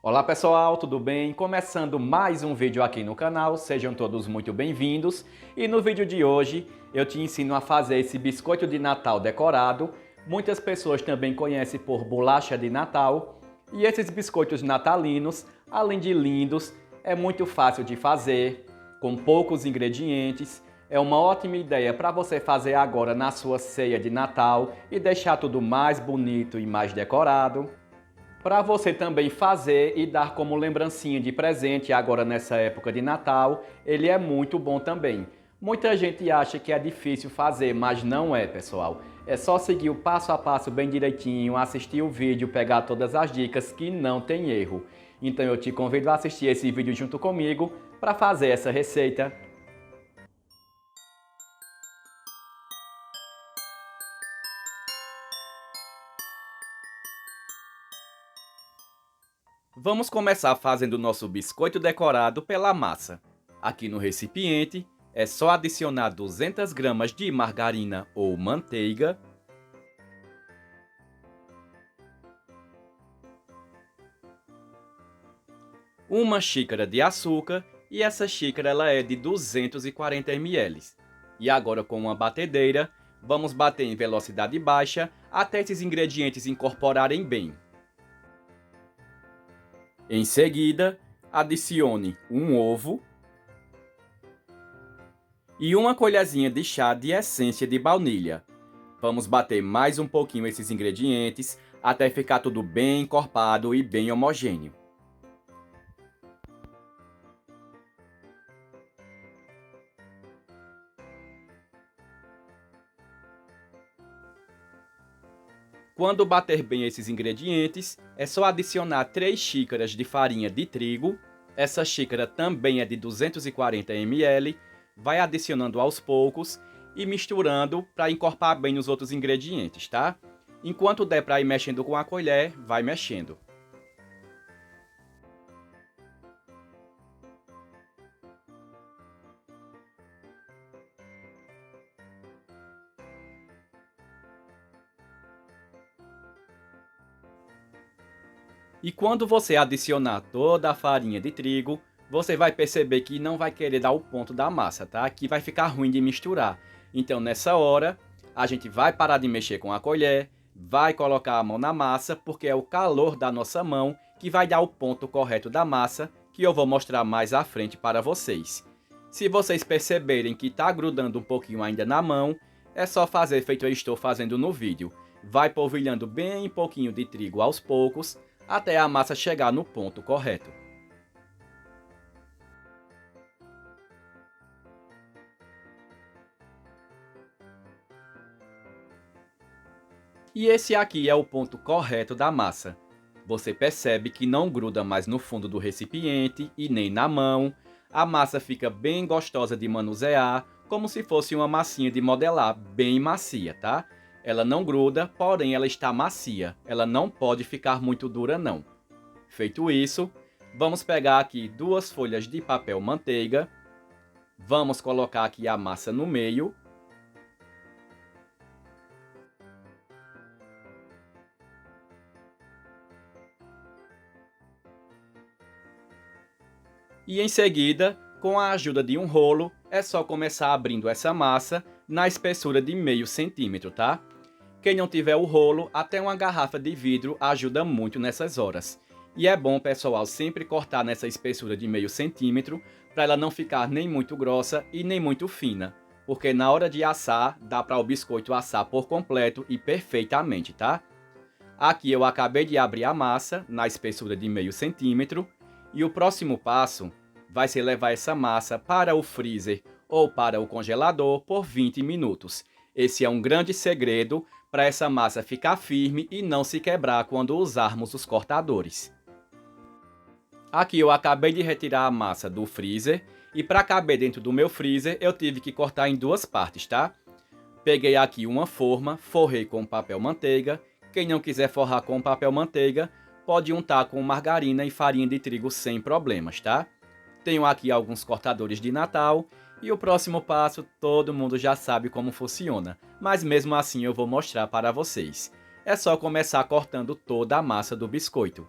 Olá pessoal, tudo bem? Começando mais um vídeo aqui no canal, sejam todos muito bem-vindos. E no vídeo de hoje eu te ensino a fazer esse biscoito de Natal decorado. Muitas pessoas também conhecem por bolacha de Natal. E esses biscoitos natalinos, além de lindos, é muito fácil de fazer, com poucos ingredientes. É uma ótima ideia para você fazer agora na sua ceia de Natal e deixar tudo mais bonito e mais decorado. Para você também fazer e dar como lembrancinha de presente agora nessa época de Natal, ele é muito bom também. Muita gente acha que é difícil fazer, mas não é, pessoal. É só seguir o passo a passo bem direitinho, assistir o vídeo, pegar todas as dicas que não tem erro. Então eu te convido a assistir esse vídeo junto comigo para fazer essa receita. Vamos começar fazendo o nosso biscoito decorado pela massa. Aqui no recipiente, é só adicionar 200 gramas de margarina ou manteiga, uma xícara de açúcar e essa xícara ela é de 240 ml. E agora com uma batedeira, vamos bater em velocidade baixa até esses ingredientes incorporarem bem. Em seguida, adicione um ovo e uma colherzinha de chá de essência de baunilha. Vamos bater mais um pouquinho esses ingredientes até ficar tudo bem encorpado e bem homogêneo. Quando bater bem esses ingredientes, é só adicionar 3 xícaras de farinha de trigo. Essa xícara também é de 240 ml. Vai adicionando aos poucos e misturando para encorpar bem os outros ingredientes, tá? Enquanto der para ir mexendo com a colher, vai mexendo. E quando você adicionar toda a farinha de trigo, você vai perceber que não vai querer dar o ponto da massa, tá? Que vai ficar ruim de misturar. Então, nessa hora, a gente vai parar de mexer com a colher, vai colocar a mão na massa, porque é o calor da nossa mão que vai dar o ponto correto da massa, que eu vou mostrar mais à frente para vocês. Se vocês perceberem que está grudando um pouquinho ainda na mão, é só fazer feito eu estou fazendo no vídeo. Vai polvilhando bem pouquinho de trigo aos poucos, até a massa chegar no ponto correto. E esse aqui é o ponto correto da massa. Você percebe que não gruda mais no fundo do recipiente e nem na mão. A massa fica bem gostosa de manusear, como se fosse uma massinha de modelar, bem macia, tá? Ela não gruda, porém ela está macia. Ela não pode ficar muito dura não. Feito isso, vamos pegar aqui 2 folhas de papel manteiga. Vamos colocar aqui a massa no meio. E em seguida, com a ajuda de um rolo, é só começar abrindo essa massa na espessura de meio centímetro, tá? Quem não tiver o rolo, até uma garrafa de vidro ajuda muito nessas horas. E é bom, pessoal, sempre cortar nessa espessura de meio centímetro, para ela não ficar nem muito grossa e nem muito fina. Porque na hora de assar, dá para o biscoito assar por completo e perfeitamente, tá? Aqui eu acabei de abrir a massa na espessura de meio centímetro. E o próximo passo vai ser levar essa massa para o freezer ou para o congelador por 20 minutos. Esse é um grande segredo para essa massa ficar firme e não se quebrar quando usarmos os cortadores. Aqui eu acabei de retirar a massa do freezer e para caber dentro do meu freezer eu tive que cortar em 2 partes, tá? Peguei aqui uma forma, forrei com papel manteiga. Quem não quiser forrar com papel manteiga, pode untar com margarina e farinha de trigo sem problemas, tá? Tenho aqui alguns cortadores de Natal e o próximo passo todo mundo já sabe como funciona, mas mesmo assim eu vou mostrar para vocês. É só começar cortando toda a massa do biscoito.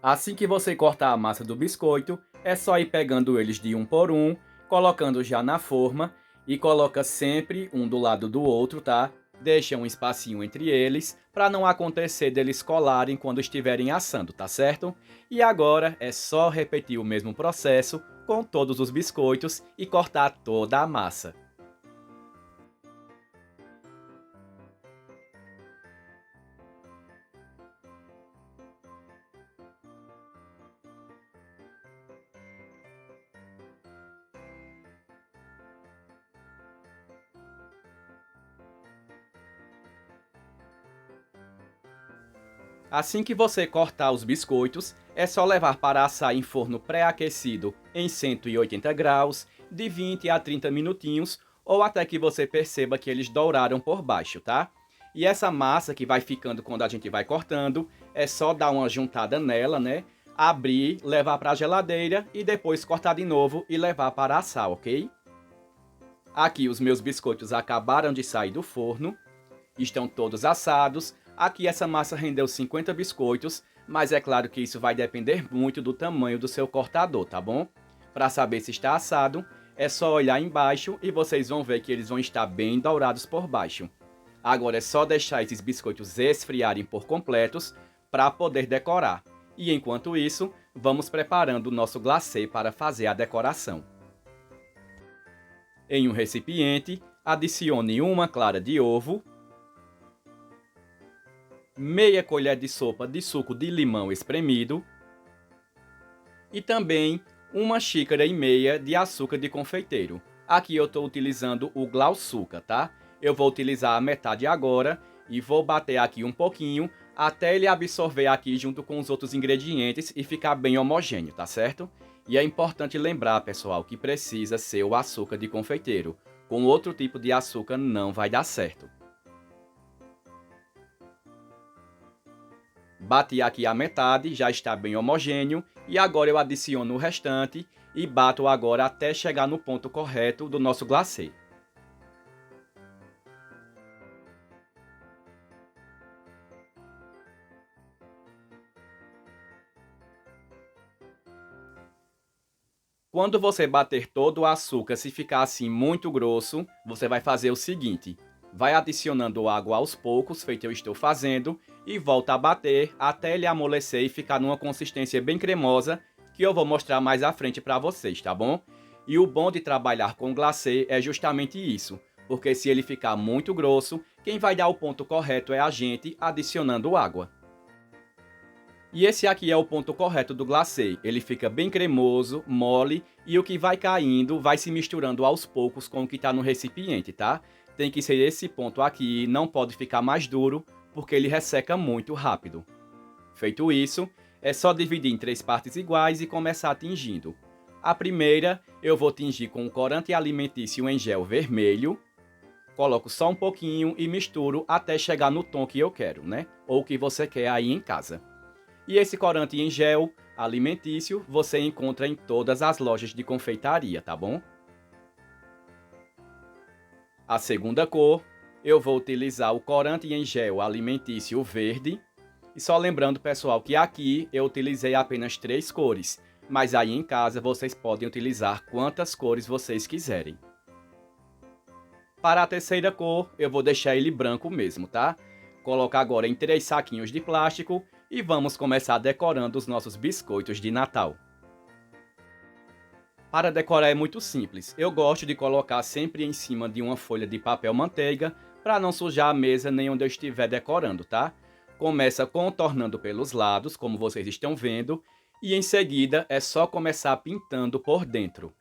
Assim que você cortar a massa do biscoito, é só ir pegando eles de um por um, colocando já na forma e coloca sempre um do lado do outro, tá? Deixa um espacinho entre eles para não acontecer deles colarem quando estiverem assando, tá certo? E agora é só repetir o mesmo processo com todos os biscoitos e cortar toda a massa. Assim que você cortar os biscoitos, é só levar para assar em forno pré-aquecido em 180 graus, de 20 a 30 minutinhos, ou até que você perceba que eles douraram por baixo, tá? E essa massa que vai ficando quando a gente vai cortando, é só dar uma juntada nela, né? Abrir, levar para a geladeira e depois cortar de novo e levar para assar, ok? Aqui os meus biscoitos acabaram de sair do forno, estão todos assados. Aqui essa massa rendeu 50 biscoitos, mas é claro que isso vai depender muito do tamanho do seu cortador, tá bom? Para saber se está assado, é só olhar embaixo e vocês vão ver que eles vão estar bem dourados por baixo. Agora é só deixar esses biscoitos esfriarem por completos para poder decorar. E enquanto isso, vamos preparando o nosso glacê para fazer a decoração. Em um recipiente, adicione uma clara de ovo, meia colher de sopa de suco de limão espremido e também uma xícara e meia de açúcar de confeiteiro. Aqui eu estou utilizando o Glauçuca, tá? Eu vou utilizar a metade agora e vou bater aqui um pouquinho até ele absorver aqui junto com os outros ingredientes e ficar bem homogêneo, tá certo? E é importante lembrar, pessoal, que precisa ser o açúcar de confeiteiro. Com outro tipo de açúcar não vai dar certo. Bati aqui a metade, já está bem homogêneo, e agora eu adiciono o restante e bato agora até chegar no ponto correto do nosso glacê. Quando você bater todo o açúcar, se ficar assim muito grosso, você vai fazer o seguinte: vai adicionando água aos poucos, feito eu estou fazendo, e volta a bater até ele amolecer e ficar numa consistência bem cremosa, que eu vou mostrar mais à frente para vocês, tá bom? E o bom de trabalhar com glacê é justamente isso, porque se ele ficar muito grosso, quem vai dar o ponto correto é a gente adicionando água. E esse aqui é o ponto correto do glacê. Ele fica bem cremoso, mole e o que vai caindo vai se misturando aos poucos com o que está no recipiente, tá? Tem que ser esse ponto aqui, não pode ficar mais duro porque ele resseca muito rápido. Feito isso, é só dividir em 3 partes iguais e começar tingindo. A primeira eu vou tingir com o corante alimentício em gel vermelho. Coloco só um pouquinho e misturo até chegar no tom que eu quero, né? Ou que você quer aí em casa. E esse corante em gel alimentício você encontra em todas as lojas de confeitaria, tá bom? A segunda cor, eu vou utilizar o corante em gel alimentício verde. E só lembrando, pessoal, que aqui eu utilizei apenas 3 cores, mas aí em casa vocês podem utilizar quantas cores vocês quiserem. Para a terceira cor, eu vou deixar ele branco mesmo, tá? Colocar agora em 3 saquinhos de plástico e vamos começar decorando os nossos biscoitos de Natal. Para decorar é muito simples. Eu gosto de colocar sempre em cima de uma folha de papel manteiga para não sujar a mesa nem onde eu estiver decorando, tá? Começa contornando pelos lados, como vocês estão vendo, e em seguida é só começar pintando por dentro.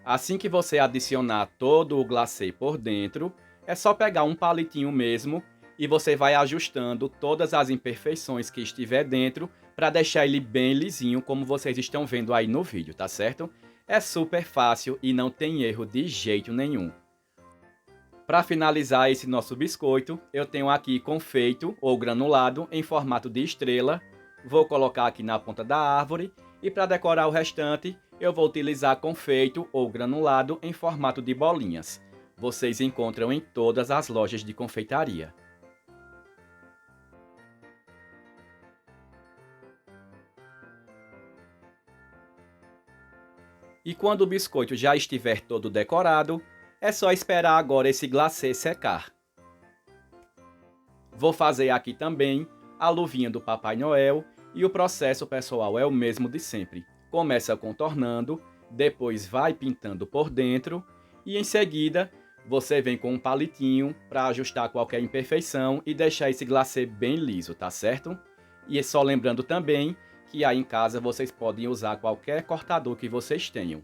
Assim que você adicionar todo o glacê por dentro, é só pegar um palitinho mesmo e você vai ajustando todas as imperfeições que estiver dentro para deixar ele bem lisinho, como vocês estão vendo aí no vídeo, tá certo? É super fácil e não tem erro de jeito nenhum. Para finalizar esse nosso biscoito, eu tenho aqui confeito ou granulado em formato de estrela. Vou colocar aqui na ponta da árvore e para decorar o restante, eu vou utilizar confeito ou granulado em formato de bolinhas. Vocês encontram em todas as lojas de confeitaria. E quando o biscoito já estiver todo decorado, é só esperar agora esse glacê secar. Vou fazer aqui também a luvinha do Papai Noel e o processo pessoal é o mesmo de sempre. Começa contornando, depois vai pintando por dentro e em seguida você vem com um palitinho para ajustar qualquer imperfeição e deixar esse glacê bem liso, tá certo? E é só lembrando também que aí em casa vocês podem usar qualquer cortador que vocês tenham.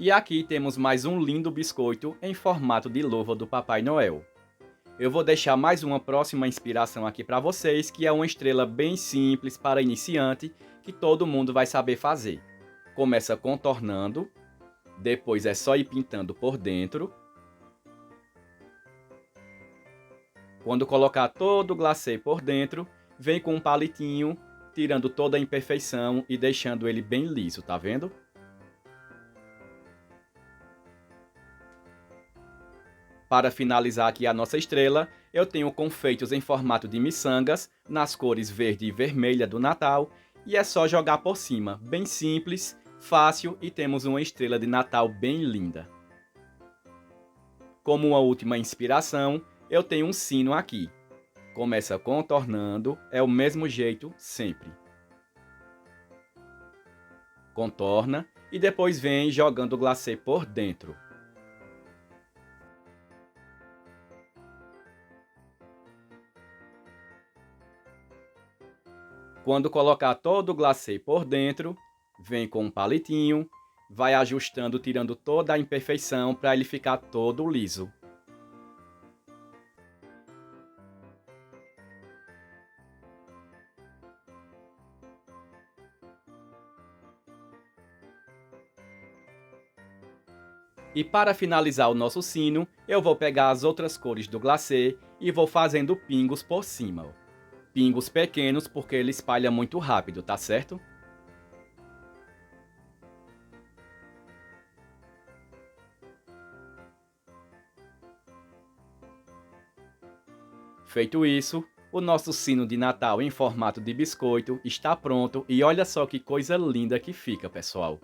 E aqui temos mais um lindo biscoito em formato de luva do Papai Noel. Eu vou deixar mais uma próxima inspiração aqui para vocês, que é uma estrela bem simples para iniciante, que todo mundo vai saber fazer. Começa contornando, depois é só ir pintando por dentro. Quando colocar todo o glacê por dentro, vem com um palitinho, tirando toda a imperfeição e deixando ele bem liso, tá vendo? Para finalizar aqui a nossa estrela, eu tenho confeitos em formato de miçangas, nas cores verde e vermelha do Natal, e é só jogar por cima, bem simples, fácil e temos uma estrela de Natal bem linda. Como uma última inspiração, eu tenho um sino aqui. Começa contornando, é o mesmo jeito sempre. Contorna e depois vem jogando o glacê por dentro. Quando colocar todo o glacê por dentro, vem com um palitinho, vai ajustando, tirando toda a imperfeição para ele ficar todo liso. E para finalizar o nosso sino, eu vou pegar as outras cores do glacê e vou fazendo pingos por cima. Ó. Pingos pequenos porque ele espalha muito rápido, tá certo? Feito isso, o nosso sino de Natal em formato de biscoito está pronto e olha só que coisa linda que fica, pessoal.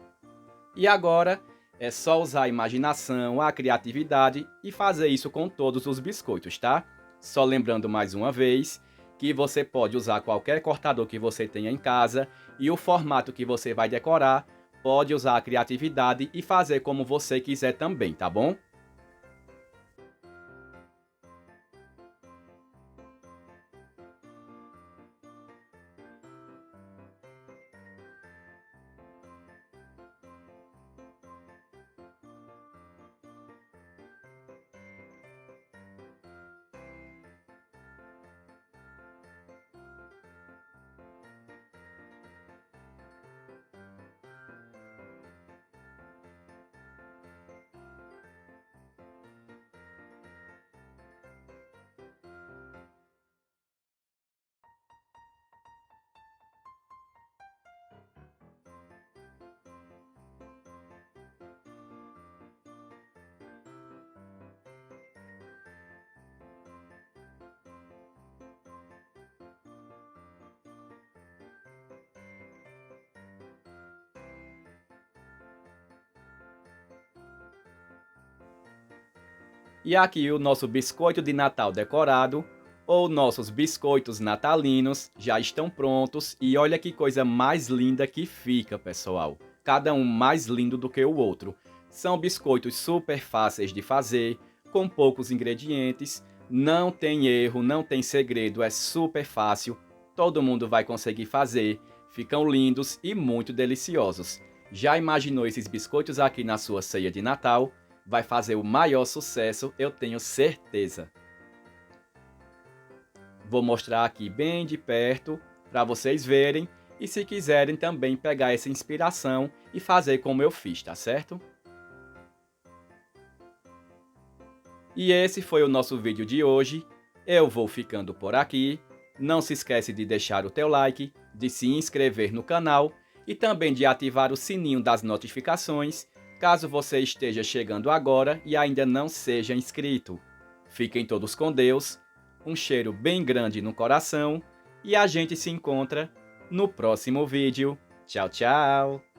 E agora é só usar a imaginação, a criatividade e fazer isso com todos os biscoitos, tá? Só lembrando mais uma vez que você pode usar qualquer cortador que você tenha em casa e o formato que você vai decorar, pode usar a criatividade e fazer como você quiser também, tá bom? E aqui o nosso biscoito de Natal decorado, ou nossos biscoitos natalinos, já estão prontos e olha que coisa mais linda que fica, pessoal. Cada um mais lindo do que o outro. São biscoitos super fáceis de fazer, com poucos ingredientes, não tem erro, não tem segredo, é super fácil, todo mundo vai conseguir fazer, ficam lindos e muito deliciosos. Já imaginou esses biscoitos aqui na sua ceia de Natal? Vai fazer o maior sucesso, eu tenho certeza. Vou mostrar aqui bem de perto para vocês verem e se quiserem também pegar essa inspiração e fazer como eu fiz, tá certo? E esse foi o nosso vídeo de hoje. Eu vou ficando por aqui. Não se esquece de deixar o teu like, de se inscrever no canal e também de ativar o sininho das notificações, caso você esteja chegando agora e ainda não seja inscrito. Fiquem todos com Deus, um cheiro bem grande no coração e a gente se encontra no próximo vídeo. Tchau, tchau!